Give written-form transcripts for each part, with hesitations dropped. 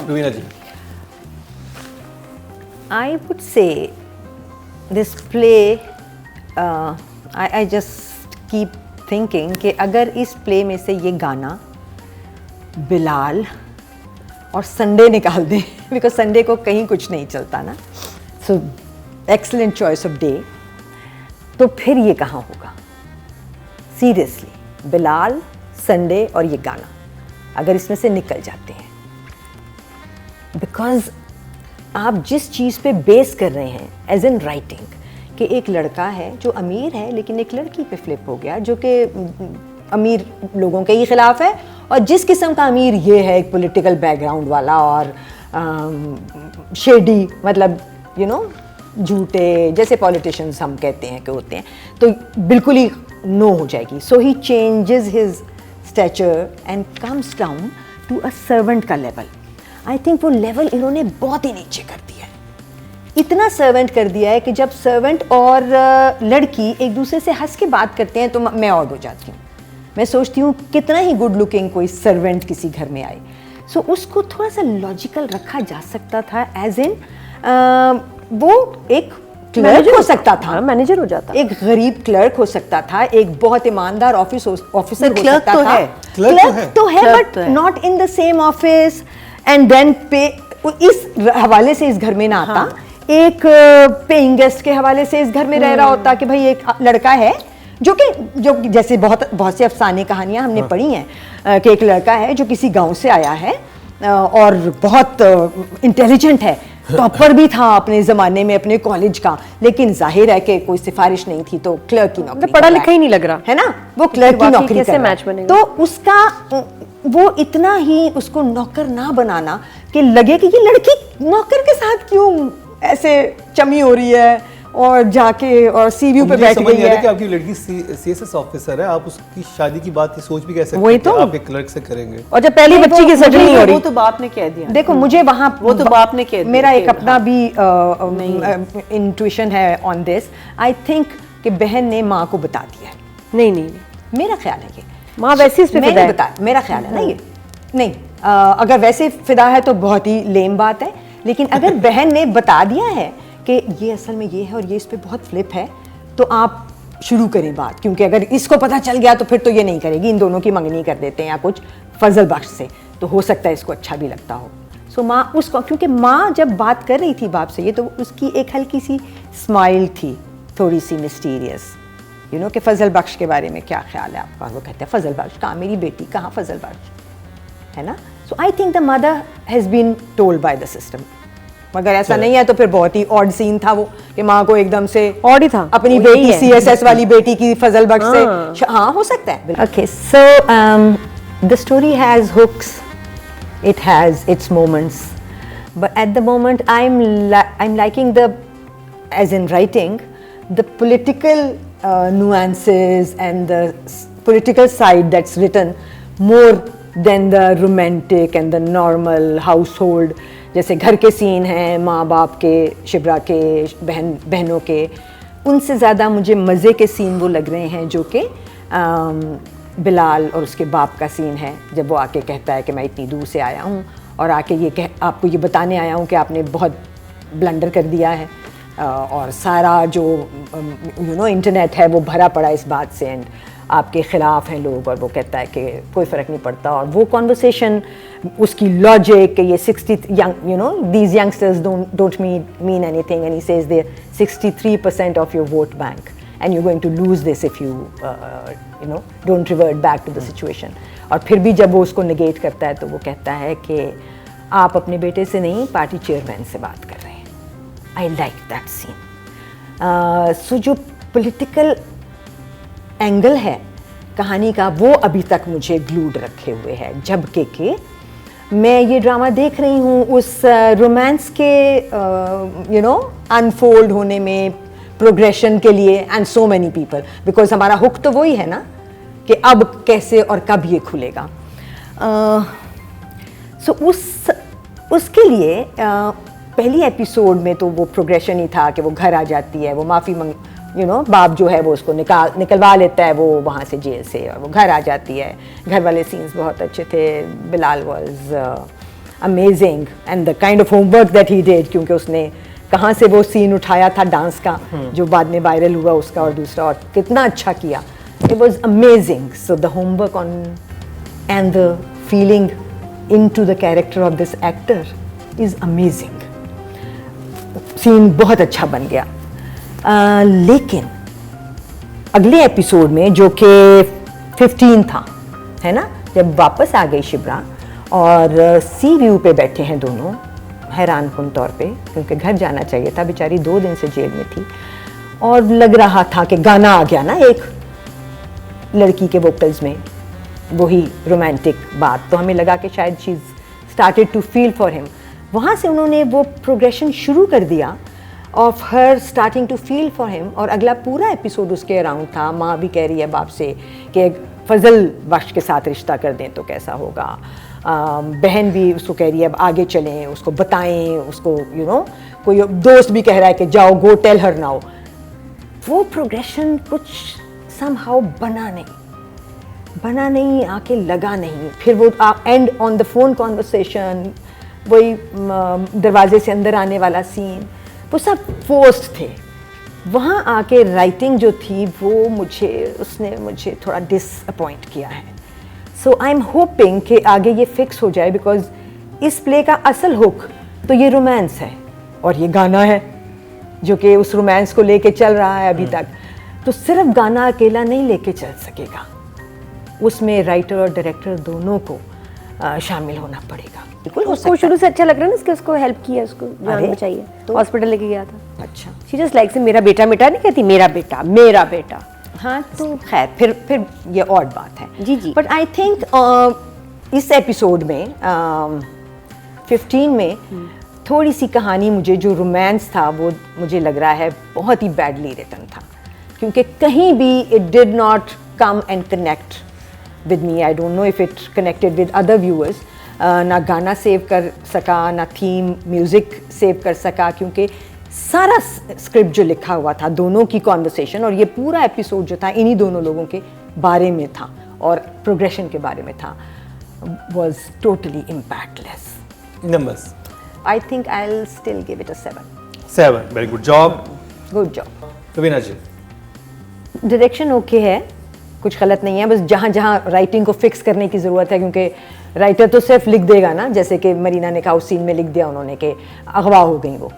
Rubina ji. I would say this play, I just keep thinking कि अगर इस play में से ये गाना बिलाल और संडे निकाल दें बिकॉज संडे को कहीं कुछ नहीं चलता ना, सो एक्सलेंट चॉइस ऑफ डे, तो फिर ये कहाँ होगा? सीरियसली बिलाल, संडे और ये गाना अगर इसमें से निकल जाते हैं, बिकॉज आप जिस चीज़ पे बेस कर रहे हैं एज इन राइटिंग कि एक लड़का है जो अमीर है लेकिन एक लड़की पे फ्लिप हो गया जो कि अमीर लोगों के ही खिलाफ है, और जिस किस्म का अमीर ये है एक पॉलिटिकल बैकग्राउंड वाला और शेडी, मतलब यू नो झूठे, जैसे पॉलिटिशियंस हम कहते हैं कि होते हैं, तो बिल्कुल ही नो हो जाएगी. So he changes his stature and comes down to a servant का लेवल. आई थिंक वो लेवल इन्होंने बहुत ही नीचे कर दिया है. इतना सर्वेंट कर दिया है कि जब सर्वेंट और लड़की एक दूसरे से हंस के बात करते हैं तो मैं ऑड हो जाती हूँ. मैं सोचती हूँ कितना ही गुड लुकिंग कोई सर्वेंट किसी घर में आए. सो उसको थोड़ा सा लॉजिकल रखा जा सकता था, एज इन वो एक क्लर्क हो सकता था, मैनेजर हो जाता, एक गरीब क्लर्क हो सकता था, एक बहुत ईमानदार ऑफिसर हो सकता था. क्लर्क तो है but not in the same office. And then पे इस हवाले से इस घर में ना आता. हाँ. एक पेइंग गेस्ट के हवाले से इस घर में रह रहा होता कि भाई एक लड़का है जो जैसे बहुत सी अफसाने कहानियां हमने पढ़ी हैं कि एक लड़का है जो किसी गांव से आया है और बहुत इंटेलिजेंट है, टॉपर भी था अपने ज़माने में अपने कॉलेज का, लेकिन जाहिर है कि कोई सिफारिश नहीं थी तो क्लर्क की नौकरी, पढ़ा लिखा ही नहीं लग रहा है ना, वो क्लर्क की नौकरी कैसे मैच बनेगा. तो उसका वो इतना ही उसको नौकर ना बनाना कि लगे कि ये लड़की नौकर के साथ क्यों ऐसे चमी हो रही है और जाके और सीवी पे बैठ गई है. कि आपकी लड़की सीएसएस ऑफिसर है, आप उसकी शादी की बात सोच भी कैसे वही तो आप एक क्लर्क से करेंगे. और जब पहली बच्ची की सर्जरी हो रही, वो तो बाप ने कह दिया. देखो मुझे वहाँ वो तो बाप ने कह दिया. मेरा एक अपना भी इंट्यूशन है ऑन दिस. आई थिंक कि बहन ने माँ को बता दिया है. नहीं, मेरा ख्याल है ये माँ वैसे इस पे फिदा है. मेरा ख्याल है ना ये नहीं, अगर वैसे फिदा है तो बहुत ही लेम बात है, लेकिन अगर बहन ने बता दिया है कि ये असल में ये है और ये इस पे बहुत फ्लिप है, तो आप शुरू करें बात, क्योंकि अगर इसको पता चल गया तो फिर तो ये नहीं करेगी, इन दोनों की मंगनी कर देते हैं या कुछ फजल बख्श से, तो हो सकता है इसको अच्छा भी लगता हो. सो माँ उसको, क्योंकि माँ जब बात कर रही थी बाप से ये, तो उसकी एक हल्की सी स्माइल थी, थोड़ी सी मिस्टीरियस, यू नो कि फजल बख्श के बारे में क्या ख्याल है आपका. वो कहते हैं फजल बख्श कहाँ, मेरी बेटी कहाँ फजल बख्श है ना. So I think the mother has been told by the system. मगर ऐसा नहीं है तो फिर बहुत ही ऑड सीन था वो कि माँ को एकदम से ऑड ही था अपनी बेटी सीएसएस वाली बेटी की फजल बख्श से. हाँ हो सकता है. Okay, so the story has hooks, it has its moments, but at the moment I am liking the, as in writing, the political nuances and the political side that's written more than the romantic and the normal household. जैसे घर के scene हैं, माँ बाप के, शिब्रा के, बहनों के, उनसे ज़्यादा मुझे मज़े के सीन वो लग रहे हैं जो कि बिलाल और उसके बाप का सीन है, जब वो आके कहता है कि मैं इतनी दूर से आया हूँ और आके ये आपको ये बताने आया हूँ कि आपने बहुत ब्लंडर कर दिया है और सारा जो यू नो इंटरनेट है वो भरा पड़ा इस बात से एंड आपके ख़िलाफ़ हैं लोग, और वो कहता है कि कोई फ़र्क नहीं पड़ता. और वो कॉन्वर्सेशन, उसकी लॉजिक कि ये 60 young, you know these youngsters don't mean anything and he says they 63% of your vote bank and you going to lose this if you know don't revert back to the situation. और फिर भी जब वो उसको negate करता है तो वो कहता है कि आप अपने बेटे से नहीं पार्टी चेयरमैन से बात कर रहे हैं. I like that scene. So जो पॉलिटिकल एंगल है कहानी का वो अभी तक मुझे ग्लूड रखे हुए है, जबकि कि मैं ये ड्रामा देख रही हूँ उस रोमांस के यू नो अनफोल्ड होने में, प्रोग्रेशन के लिए, and so many people, because हमारा हुक तो वही है ना कि अब कैसे और कब ये खुलेगा. सो उसके लिए पहली एपिसोड में तो वो प्रोग्रेशन ही था कि वो घर आ जाती है, वो माफ़ी यू नो बाप जो है वो उसको निकलवा लेता है वो वहाँ से जेल से, और वो घर आ जाती है. घर वाले सीन्स बहुत अच्छे थे. Bilal was amazing and the kind of homework that he did, क्योंकि उसने कहाँ से वो सीन उठाया था डांस का जो बाद में वायरल हुआ उसका, और दूसरा और कितना अच्छा किया. It was amazing. So the homework on and the feeling into the character of this actor is amazing. Scene बहुत अच्छा बन गया. लेकिन अगले एपिसोड में जो कि 15 था, है ना, जब वापस आ गई शिप्रा और सी व्यू पे बैठे हैं दोनों हैरान कुन तौर पे, क्योंकि घर जाना चाहिए था, बेचारी 2 दिन से जेल में थी, और लग रहा था कि गाना आ गया ना एक लड़की के वोकल्स में, वही रोमांटिक बात, तो हमें लगा कि शायद she started to feel for him. वहाँ से उन्होंने वो प्रोग्रेशन शुरू कर दिया of her starting to feel for him, और अगला पूरा एपिसोड उसके अराउंड था. माँ भी कह रही है बाप से कि फजल बख्श के साथ रिश्ता कर दें तो कैसा होगा. बहन भी उसको कह रही है अब आगे चलें, उसको बताएं, उसको यू नो कोई दोस्त भी कह रहा है कि जाओ गो टेल हर नाउ. वो प्रोग्रेशन कुछ समहाउ बना नहीं, आके लगा नहीं. फिर वो and on the phone conversation, वही दरवाजे से अंदर आने वाला सीन, वो सब फोर्स्ड थे. वहाँ आके राइटिंग जो थी वो उसने मुझे थोड़ा डिसअपॉइंट किया है. सो आई एम होपिंग कि आगे ये फिक्स हो जाए, बिकॉज इस प्ले का असल हुक तो ये रोमांस है और ये गाना है जो कि उस रोमांस को लेके चल रहा है अभी तक. तो सिर्फ गाना अकेला नहीं लेके चल सकेगा, उसमें राइटर और डायरेक्टर दोनों को शामिल होना पड़ेगा. बिल्कुल हो उसको शुरू से अच्छा लग रहा है ना, इसके उसको हेल्प किया, उसको जान बचाई, तो हॉस्पिटल लेके गया था. अच्छा, शी जस्ट लाइक से मेरा बेटा नहीं कहती, मेरा बेटा. हाँ, तो खैर फिर ये और बात है. जी. बट आई थिंक इस एपिसोड में 15 में थोड़ी सी कहानी, मुझे जो रोमांस था वो मुझे लग रहा है बहुत ही बैडली रिटन था, क्योंकि कहीं भी it did not come and connect with me. I don't know if it connected with other viewers. ना गाना सेव कर सका, ना थीम म्यूज़िक सेव कर सका, क्योंकि सारा स्क्रिप्ट जो लिखा हुआ था दोनों की कॉन्वर्सेशन, और ये पूरा एपिसोड जो था इन्हीं दोनों लोगों के बारे में था और प्रोग्रेशन के बारे में था, was totally impactless. Numbers. I think I'll still give it a 7. 7. Very good job. Good job. Raveena ji. Direction okay है, कुछ गलत नहीं है, बस जहाँ जहाँ राइटिंग को फिक्स करने की ज़रूरत है, क्योंकि राइटर तो सिर्फ लिख देगा ना, जैसे कि मरीना ने कहा उस सीन में लिख दिया उन्होंने कि अगवा हो गई वो.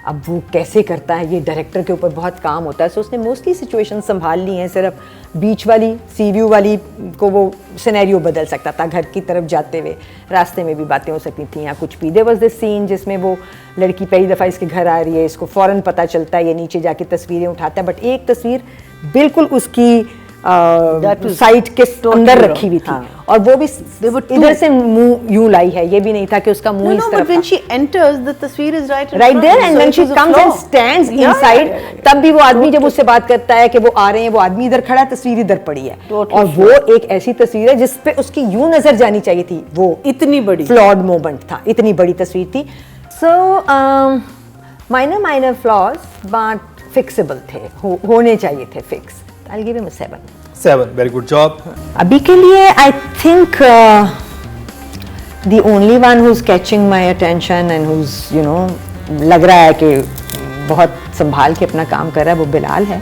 अब वो कैसे करता है, ये डायरेक्टर के ऊपर बहुत काम होता है. सो उसने मोस्टली सिचुएशन संभाल ली हैं, सिर्फ बीच वाली सी व्यू वाली को वो सिनेरियो बदल सकता था, घर की तरफ जाते हुए रास्ते में भी बातें हो सकती थी या कुछ भी. देयर वाज दिस सीन जिसमें वो लड़की पहली दफ़ा इसके घर आ रही है, इसको फ़ौरन पता चलता है, ये नीचे जाके तस्वीरें उठाता है, बट एक तस्वीर बिल्कुल उसकी साइट के अंदर रखी हुई थी, और वो भी इधर से मुंह यूं लाई है, ये भी नहीं था कि उसका मुंह इस तरफ था. when she enters the tasveer is right there, and when she comes and stands inside, तब भी वो आदमी जब उससे बात करता है कि वो आ रहे हैं, वो आदमी इधर खड़ा, तस्वीर इधर पड़ी है, और वो एक ऐसी तस्वीर है जिस पे उसकी यूं नजर जानी चाहिए थी. वो इतनी बड़ी फ्लॉड मोमेंट था, इतनी बड़ी तस्वीर थी. सो माइनर फ्लॉज बट फिक्सेबल थे, होने चाहिए थे fix. I'll give him a 7. 7. Very good job. अभी के लिए I think the only one who's catching my attention and who's लग रहा है कि बहुत संभाल के अपना काम कर रहा है, वो बिलाल है.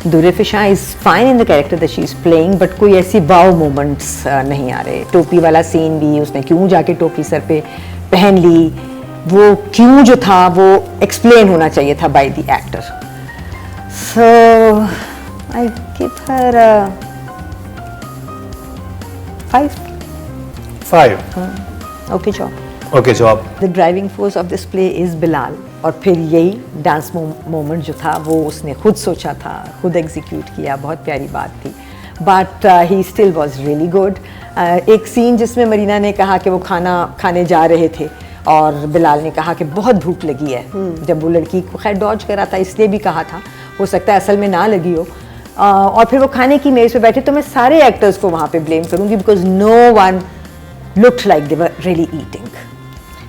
दुरेफिशा is fine in the character that she's playing, but कोई ऐसी वाव मोमेंट्स नहीं आ रहे. टोपी वाला सीन भी, उसने क्यों जाके टोपी सर पे पहन ली, वो क्यों जो था वो एक्सप्लेन होना चाहिए था by the actor. So I give her a 5. 5. Okay job. Okay job. The driving force of this play is Bilal. और फिर यही डांस मोमेंट जो था वो उसने खुद सोचा था, खुद एग्जीक्यूट किया, बहुत प्यारी बात थी. But he still was really good. एक सीन जिसमें मरीना ने कहा कि वो खाना खाने जा रहे थे और बिलाल ने कहा कि बहुत भूख लगी है, जब वो लड़की को खैर डॉज करा था इसलिए भी कहा था, हो सकता है असल में ना लगी हो. और फिर वो खाने की मेज़ पे बैठे, तो मैं सारे एक्टर्स को वहाँ पे ब्लेम करूँगी, because no one looked like they were really eating.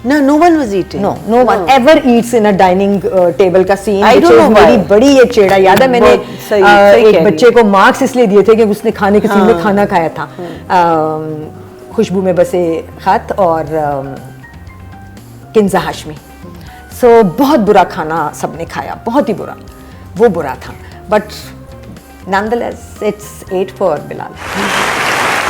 No one was eating. No one ever eats in a dining table का scene. I don't know why. बड़ी ये छेड़ा याद है, मैंने एक बच्चे को मार्क्स इसलिए दिए थे कि उसने खाने के सीन में खाना खाया था. खुशबू में बसे खत और किन्जा हाशमी। सो बहुत बुरा खाना सबने खाया, बहुत ही बुरा, वो बुरा था, but nonetheless it's 8 for Bilal.